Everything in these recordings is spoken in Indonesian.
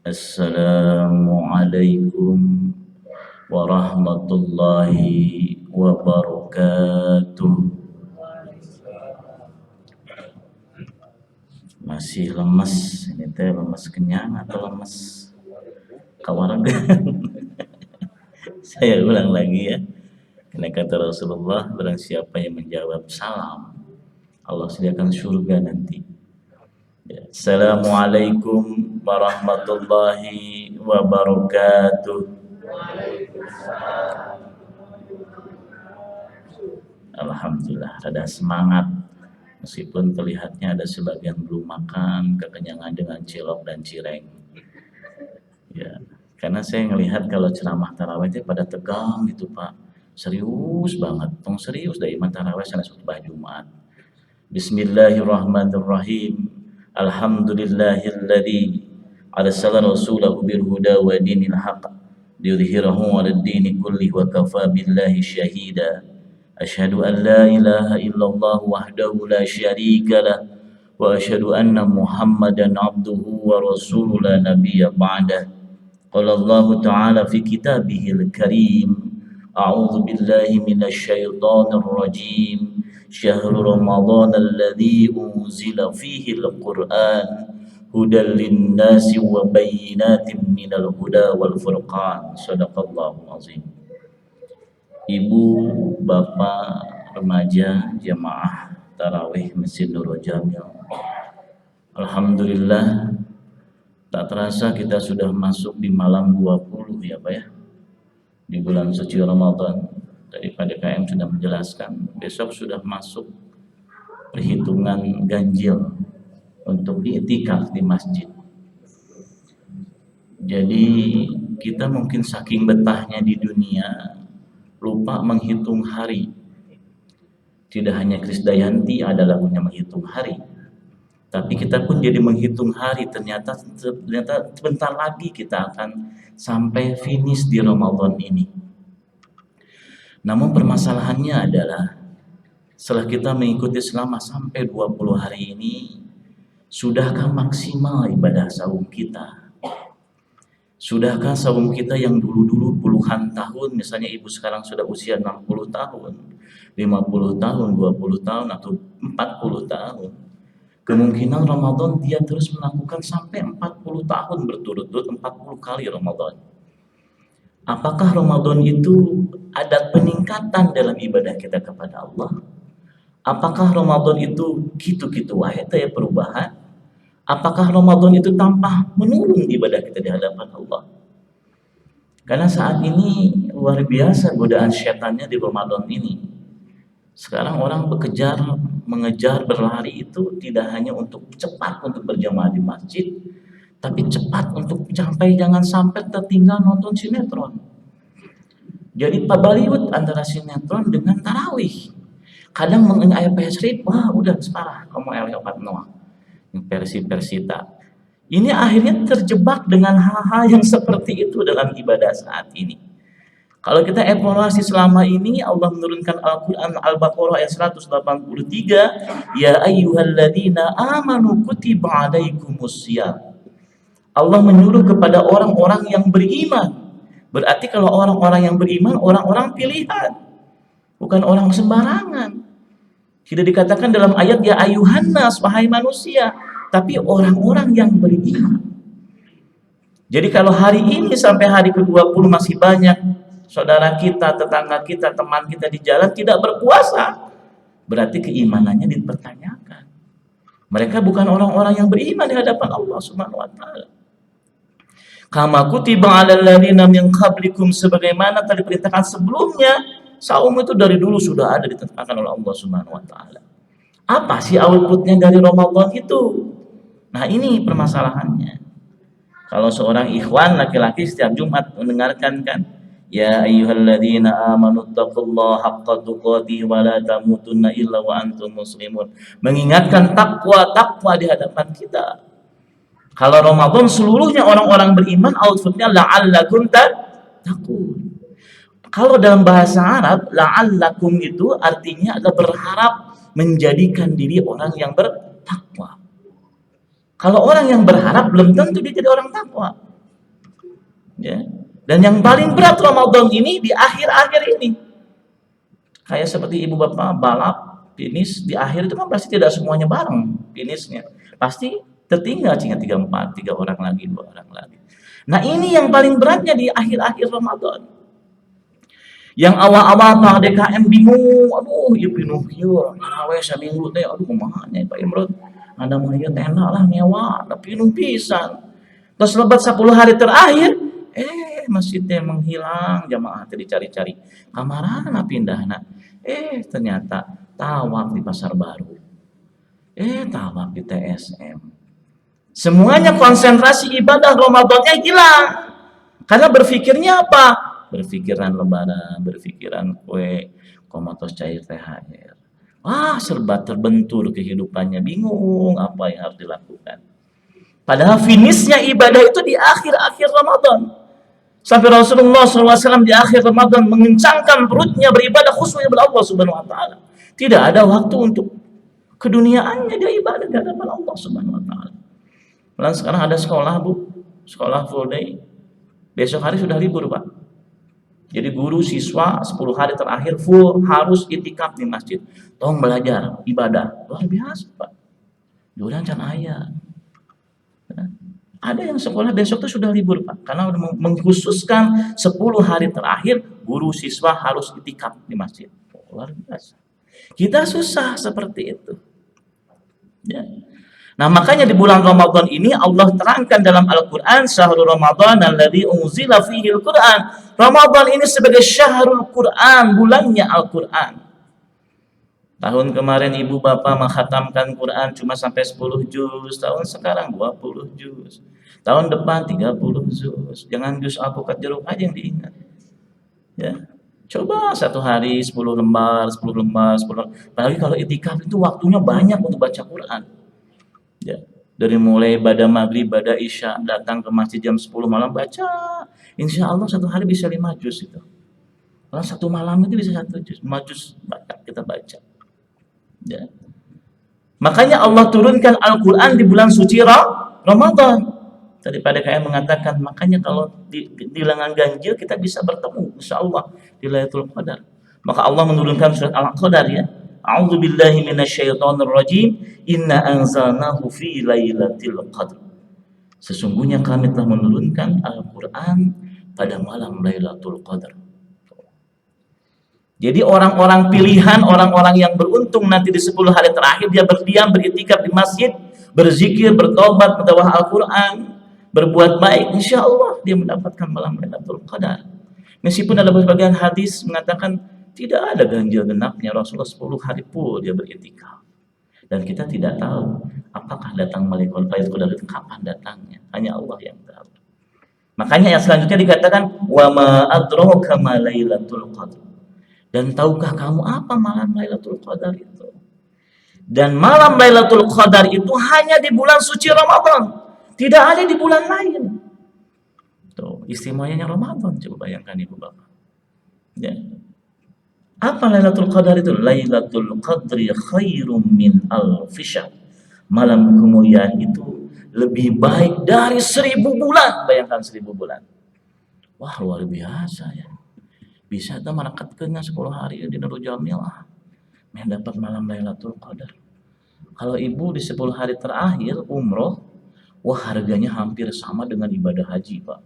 Assalamualaikum warahmatullahi wabarakatuh. Masih lemes, ini teh lemes kenyang atau lemes kawargan? Saya ulang lagi ya. Karena kata Rasulullah, barang siapa yang menjawab salam, Allah sediakan surga nanti. Ya. Assalamualaikum warahmatullahi wabarakatuh. Alhamdulillah, ada semangat. Meskipun terlihatnya ada sebagian belum makan, kekenyangan dengan cilok dan cireng. Ya, karena saya ngelihat kalau ceramah tarawih itu pada tegang gitu Pak. Serius banget, tong serius dari iman tarawih sana khutbah Jumat. Bismillahirrahmanirrahim. Alhamdulillahilladzi arsala rasulahu bil huda wa dinil haqq liyudhhirahu 'alad dini kullihi wa kafa billahi syahida. Asyhadu an la ilaha illallah wahdahu la syarika lah wa asyhadu anna Muhammadan abduhu wa rasuluhu la nabiyya ba'dah. Qala Allah Ta'ala fi kitabihil karim. A'udzu billahi minasy syaithanir rajim. Syahrul Ramadan alladzi unzila fihi al-Qur'an hudan lin-nasi wa bayyinatin minal huda wal furqan. Shadaqallahul azim. Ibu, bapak, remaja, jamaah tarawih Masjid Nurul Jamil. Alhamdulillah, tak terasa kita sudah masuk di malam 20 ya Pak ya, di bulan suci Ramadan. Tadi Pak DKM sudah menjelaskan, besok sudah masuk perhitungan ganjil untuk i'tikaf di masjid. Jadi kita mungkin saking betahnya di dunia lupa menghitung hari. Tidak hanya Krisdayanti ada lagunya menghitung hari, tapi kita pun jadi menghitung hari. Ternyata sebentar lagi kita akan sampai finish di Ramadan ini. Namun permasalahannya adalah setelah kita mengikuti selama sampai 20 hari ini, sudahkah maksimal ibadah saum kita? Sudahkah saum kita yang dulu-dulu puluhan tahun, misalnya ibu sekarang sudah usia 60 tahun, 50 tahun, 20 tahun, atau 40 tahun. Kemungkinan Ramadan dia terus melakukan sampai 40 tahun berturut-turut, 40 kali Ramadan. Apakah Ramadan itu ada peningkatan dalam ibadah kita kepada Allah? Apakah Ramadan itu gitu-gitu wae teh perubahan? Apakah Ramadan itu tanpa menurun ibadah kita di hadapan Allah? Karena saat ini luar biasa godaan setannya di Ramadan ini. Sekarang orang mengejar, berlari itu tidak hanya untuk cepat untuk berjamaah di masjid, tapi cepat untuk jangan sampai tertinggal nonton sinetron. Jadi pabaliut antara sinetron dengan tarawih. Kadang mengenai PS wah udah separah, kamu elepat noah. Persita. Ini akhirnya terjebak dengan hal-hal yang seperti itu dalam ibadah saat ini. Kalau kita evaluasi selama ini, Allah menurunkan Al-Quran Al-Baqarah ayat 183, ya ayyuhalladzina amanu kutiba alaikumussyam. Allah menyuruh kepada orang-orang yang beriman. Berarti kalau orang-orang yang beriman, orang-orang pilihan, bukan orang sembarangan. Tidak dikatakan dalam ayat ya ayuhannas, wahai manusia, tapi orang-orang yang beriman. Jadi kalau hari ini sampai hari ke-20 masih banyak saudara kita, tetangga kita, teman kita di jalan tidak berpuasa, berarti keimanannya dipertanyakan. Mereka bukan orang-orang yang beriman di hadapan Allah Subhanahu wa taala. Kama kutiba 'alal ladzina min qablikum, sebagaimana tadi diperintahkan sebelumnya. Saum itu dari dulu sudah ada ditetapkan oleh Allah Subhanahu wa taala. Apa sih outputnya dari Ramadan itu? Nah, ini permasalahannya. Kalau seorang ikhwan laki-laki setiap Jumat mendengarkan kan, ya ayyuhalladzina amanu taqullaha haqqa tuqatih wa la tamutunna illa wa antum muslimun. Mengingatkan takwa di hadapan kita. Kalau Ramadan seluruhnya orang-orang beriman, outputnya la'allakum tattaqun. Kalau dalam bahasa Arab, la'allakum itu artinya adalah berharap menjadikan diri orang yang bertakwa. Kalau orang yang berharap belum tentu dia jadi orang takwa. Ya. Dan yang paling berat Ramadan ini di akhir-akhir ini. Kayak seperti ibu bapak balap, finish di akhir itu kan pasti tidak semuanya bareng finishnya. Pasti tertinggal cuma 3 4, 3 orang lagi, 2 orang lagi. Nah ini yang paling beratnya di akhir-akhir Ramadan. Yang awal-awal Pak DKM bingung, aduh ya pinuh kieu, awe saminggu teh, aduh kumaha nya Pak Imron. Anda mah ieu tenda lah nyewa, tapi pinuh pisan. Terus lebat 10 hari terakhir, masjid teh menghilang, jamaah teh dicari-cari. Kamarana pindahna. Ternyata tawaf di Pasar Baru. Tawaf di TSM. Semuanya konsentrasi ibadah Ramadannya hilang. Karena berpikirnya apa? Berpikiran lebaran, berpikiran kue, komatos cair THR. Serba terbentur kehidupannya, bingung apa yang harus dilakukan. Padahal finishnya ibadah itu di akhir-akhir Ramadan. Sampai Rasulullah SAW di akhir Ramadan mengencangkan perutnya beribadah khusus kepada Allah Subhanahu Wa Taala. Tidak ada waktu untuk keduniaannya, dia ibadah di hadapan Allah Subhanahu Wa Taala. Lalu sekarang ada sekolah bu, sekolah full day. Besok hari sudah libur pak. Jadi guru siswa 10 hari terakhir full harus itikaf di masjid. Tolong belajar ibadah luar biasa pak. Durang can aya. Ada yang sekolah besok itu sudah libur Pak, karena mengkhususkan 10 hari terakhir guru siswa harus itikaf di masjid. Luar biasa. Kita susah seperti itu. Ya. Nah makanya di bulan Ramadan ini Allah terangkan dalam Al-Quran, syahrul Ramadan alladzi unzila fihi Al-Quran. Ramadan ini sebagai syahrul Quran, bulannya Al-Quran. Tahun kemarin ibu bapak menghatamkan Quran cuma sampai 10 juz, tahun sekarang 20 juz. Tahun depan 30 juz. Jangan juz alpukat jeruk aja yang diingat. Ya. Coba satu hari 10 lembar, 10 lembar, 10 lembar. Apalagi kalau itikaf itu waktunya banyak untuk baca Quran. Ya. Dari mulai pada maghrib, pada isya, datang ke masjid jam 10 malam baca. Insya Allah satu hari bisa 5 juz itu. Kalau satu malam itu bisa 1 juz, 5 juz kita baca. Ya. Makanya Allah turunkan Al-Quran di bulan suci Ramadan. Tadi pada KM mengatakan, makanya kalau di lengan ganjil kita bisa bertemu insya Allah di Lailatul Qadar. Maka Allah menurunkan surat Al-Qadar ya. A'udzu billahi minasyaitonir rajim. Inna anzalnahu fi lailatul qadr. Sesungguhnya kami telah menurunkan Al-Qur'an pada malam Lailatul Qadar. Jadi orang-orang pilihan, orang-orang yang beruntung nanti di 10 hari terakhir dia berdiam, beritikaf di masjid, berzikir, bertobat, mentawah Al-Quran, berbuat baik, insya Allah dia mendapatkan malam Lailatul Qadar. Meskipun ada sebagian hadis mengatakan tidak ada ganjil genapnya, Rasulullah 10 hari full dia beritikaf. Dan kita tidak tahu apakah datang Lailatul Qadar itu kapan datangnya, hanya Allah yang tahu. Makanya yang selanjutnya dikatakan wa ma adraka ma Lailatul Qadar. Dan tahukah kamu apa malam Lailatul Qadar itu? Dan malam Lailatul Qadar itu hanya di bulan suci Ramadan. Tidak ada di bulan lain. Tuh, istimewanya Ramadan, coba bayangkan Ibu Bapak. Ya. Apa Lailatul Qadar itu? Lailatul Qadri khairum min alfi syahr. Malam kemuliaan itu lebih baik dari 1000 bulan. Bayangkan 1000 bulan. Wah, luar biasa ya. Bisa tuh merekatkannya 10 hari di Nurul Jamil dapat malam Lailatul Qadar. Kalau ibu di 10 hari terakhir umroh, wah harganya hampir sama dengan ibadah haji Pak.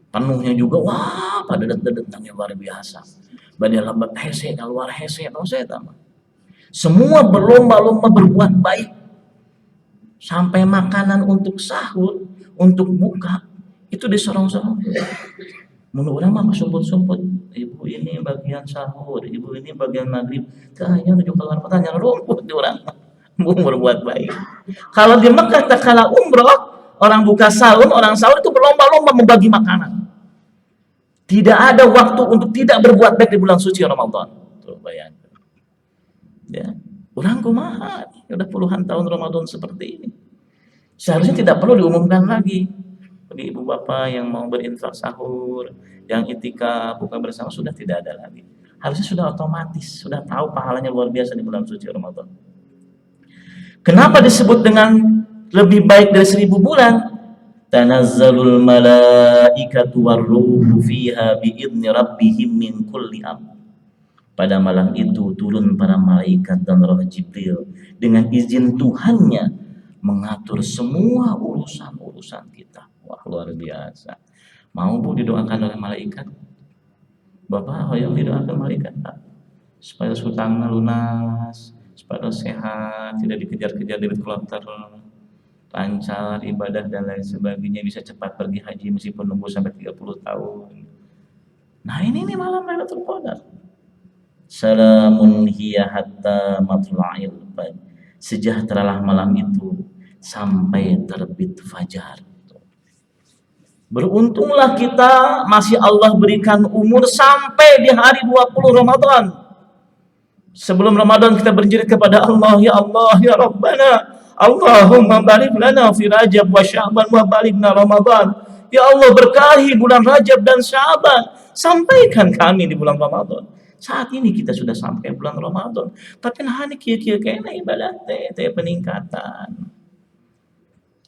Penuhnya juga, wah pada datang-datangnya luar biasa. Badai lambat hese, keluar hese, semua berlomba-lomba berbuat baik. Sampai makanan untuk sahur, untuk buka, itu disorong-sorong. Menurut orang mah sumput-sumput. Ibu ini bagian sahur, ibu ini bagian maghrib. Kayaknya menuju keluar kota nyala rumput di orang. Berbuat baik. Kalau di Mekah tak kala umroh, orang buka sahur, orang sahur itu berlomba-lomba membagi makanan. Tidak ada waktu untuk tidak berbuat baik di bulan suci Ramadan. Tuh bayangkan. Ya, orang kumaha, udah puluhan tahun Ramadan seperti ini. Seharusnya tidak perlu diumumkan lagi. Bagi ibu bapak yang mau berinfak sahur, yang itikaf buka bersama sudah tidak ada lagi. Harusnya sudah otomatis, sudah tahu pahalanya luar biasa di bulan suci Ramadan. Kenapa disebut dengan lebih baik dari 1000 bulan? Tanazzalul malaikatu warruhu fiha biidzni rabbihim min kulli amr. Pada malam itu turun para malaikat dan roh Jibril dengan izin Tuhannya mengatur semua urusan-urusan kita. Wah, luar biasa. Mau Bu didoakan oleh malaikat? Bapak hoyong didoakan malaikat Pak, supaya hutangnya lunas, supaya sehat, tidak dikejar-kejar debit kolektor, lancar ibadah dan lain sebagainya, bisa cepat pergi haji meskipun nunggu sampai 30 tahun. Nah ini nih malam Lailatul Qadar. Salamun hiya hatta matla'il fajr. Sejahteralah malam itu sampai terbit fajar. Beruntunglah kita masih Allah berikan umur sampai di hari 20 Ramadan. Sebelum Ramadan kita berjerit kepada Allah, ya Allah, ya Rabbana, Allahumma barik lana fi Rajab wa Sya'ban wa balighna Ramadan. Ya Allah, berkahi bulan Rajab dan Sya'ban, sampaikan kami di bulan Ramadan. Saat ini kita sudah sampai bulan Ramadan, tapi nah ini kira-kira kayaknya ibadah teh peningkatan.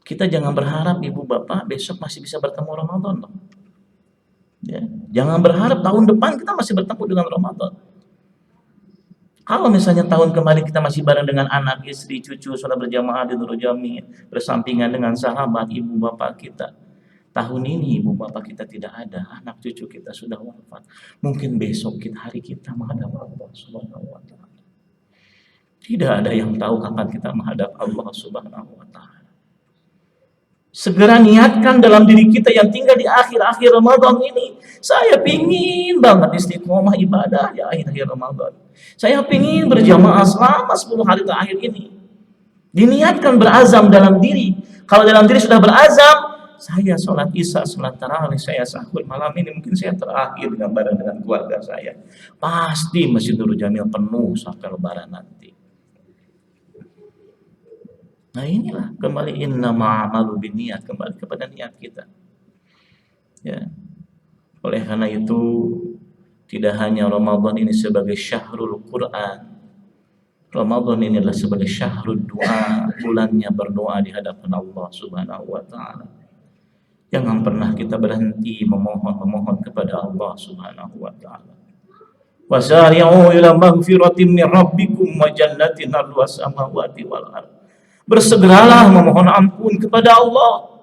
Kita jangan berharap ibu bapak besok masih bisa bertemu Ramadan loh. Ya, jangan berharap tahun depan kita masih bertemu dengan Ramadan. Kalau misalnya tahun kemarin kita masih bareng dengan anak, istri, cucu, sholat berjamaah di Nurul Jami, bersampingan dengan sahabat, ibu bapak kita. Tahun ini ibu bapak kita tidak ada, anak cucu kita sudah wafat. Mungkin besok hari kita menghadap Allah Subhanahu wa taala. Tidak ada yang tahu kapan kita menghadap Allah Subhanahu wa taala. Segera niatkan dalam diri kita yang tinggal di akhir-akhir Ramadan ini. Saya pingin banget istiqomah ibadah di akhir-akhir Ramadan. Saya pingin berjamaah selama 10 hari terakhir ini. Diniatkan, berazam dalam diri. Kalau dalam diri sudah berazam, saya sholat isya, sholat tarawih, saya sahur malam ini, mungkin saya terakhir dengan bareng dengan keluarga saya. Pasti Masjid Nurul Jamil penuh sampai lebaran nanti. Nah inilah kembali innama a'malu binniyat, kembali kepada niat kita. Ya. Oleh karena itu tidak hanya Ramadan ini sebagai syahrul Quran. Ramadan ini adalah sebagai syahrul doa, bulannya berdoa di hadapan Allah Subhanahu wa taala. Jangan pernah kita berhenti memohon kepada Allah Subhanahu wa taala. Wasari'u ila maghfiratin min rabbikum wa jannatin 'arduhas samawati wal ardh. Bersegeralah memohon ampun kepada Allah.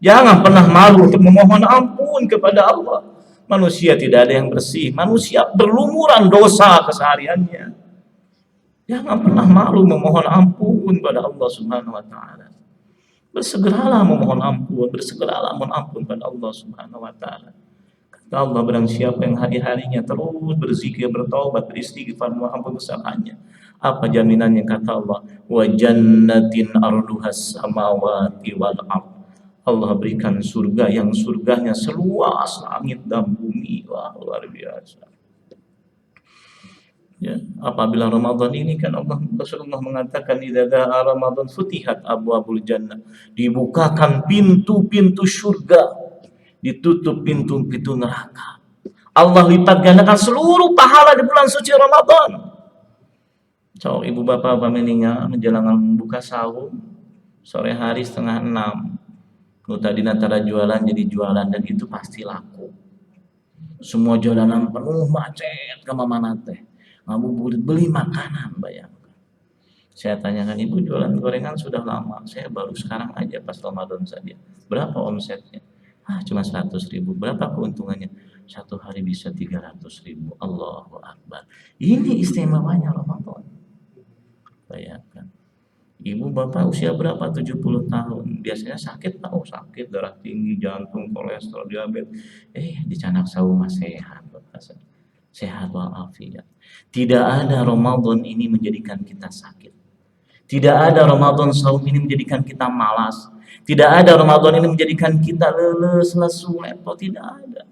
Jangan pernah malu untuk memohon ampun kepada Allah. Manusia tidak ada yang bersih. Manusia berlumuran dosa kesehariannya. Jangan pernah malu memohon ampun kepada Allah Subhanahu wa taala. Bersegeralah memohon ampun, bersegeralah mohon ampun kepada Allah Subhanahu wa taala. Kata Allah, barang siapa yang hari-harinya terus berzikir, bertaubat, beristighfar, mohon ampun kesalahannya, apa jaminannya? Kata Allah, wa jannatin arduhas samawati wal ardh. Allah berikan surga yang surganya seluas langit dan bumi. Wah, luar biasa. Ya, apabila Ramadan ini kan Rasulullah mengatakan idza jaa Ramadan futihat abwabul jannah, dibukakan pintu-pintu surga, ditutup pintu-pintu neraka. Allah lipat gandakan seluruh pahala di bulan suci Ramadan. So, ibu bapak pameninya menjelang buka sahur sore hari 5:30. Nu tadi antara jualan jadi jualan dan itu pasti laku. Semua jalanan penuh macet ke mana teh. Ngabuburit beli makanan, bayangkan. Saya tanyakan, ibu jualan gorengan sudah lama. Saya baru sekarang aja pas Ramadan saja. Berapa omsetnya? Cuma 100.000. Berapa keuntungannya? Satu hari bisa 300.000. Allahu Akbar. Ini istimewanya Ramadan. Bayangkan. Ibu bapak usia berapa? 70 tahun. Biasanya sakit, sakit, darah tinggi, jantung, kolesterol, diabetes. Di Canak Sauma sehat. Sehat walafiat. Tidak ada Ramadan ini menjadikan kita sakit. Tidak ada Ramadan saum ini menjadikan kita malas. Tidak ada Ramadan ini menjadikan kita leles, lesu, lepo. Tidak ada.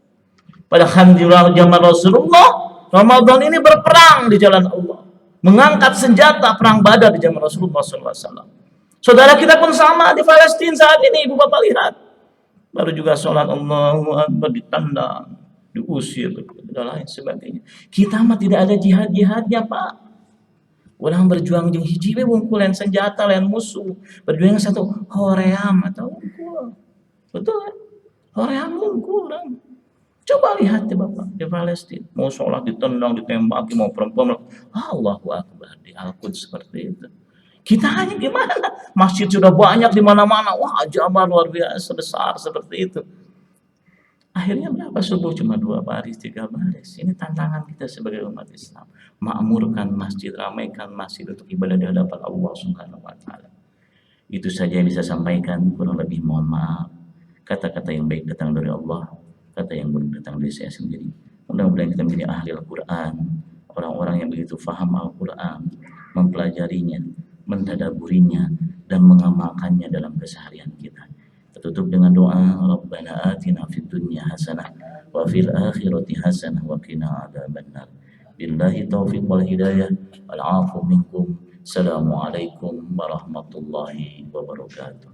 Pada zaman Rasulullah, Ramadan ini berperang di jalan Allah. Mengangkat senjata perang Badar di zaman Rasulullah SAW. Saudara kita pun sama di Palestina saat ini, ibu bapak lihat. Baru juga sholat Allahu Akbar ditendang, diusir, dan lain sebagainya. Kita mah tidak ada jihad-jihadnya, Pak. Orang berjuang jeung hiji we wungkulan senjata lain musuh. Berjuang satu hoream atau unggul. Betul kan? Orang yang kurang. Coba lihat ya Bapak di Palestina, mau sholat ditendang, ditembaki, mau perempuan, Allahu Akbar di Al-Quds seperti itu. Kita hanya gimana? Masjid sudah banyak di mana-mana, wah Jabar luar biasa besar seperti itu. Akhirnya berapa subuh cuma 2 baris, 3 baris. Ini tantangan kita sebagai umat Islam. Makmurkan masjid, ramaikan masjid untuk ibadah di hadapan Allah Subhanahu wa taala. Itu saja yang bisa sampaikan, kurang lebih mohon maaf. Kata-kata yang baik datang dari Allah, kata yang buruk datang dari saya sendiri. Mudah-mudahan kita menjadi ahli Al-Quran, orang-orang yang begitu faham Al-Quran, mempelajarinya, mentadaburinya, dan mengamalkannya dalam keseharian kita. Kita tutup dengan doa, Rabbana atina fid dunya hasanah wa fil akhirati hasanah wa qina adzabannar. Billahi taufiq wal hidayah, wal afu minkum. Assalamualaikum warahmatullahi wabarakatuh.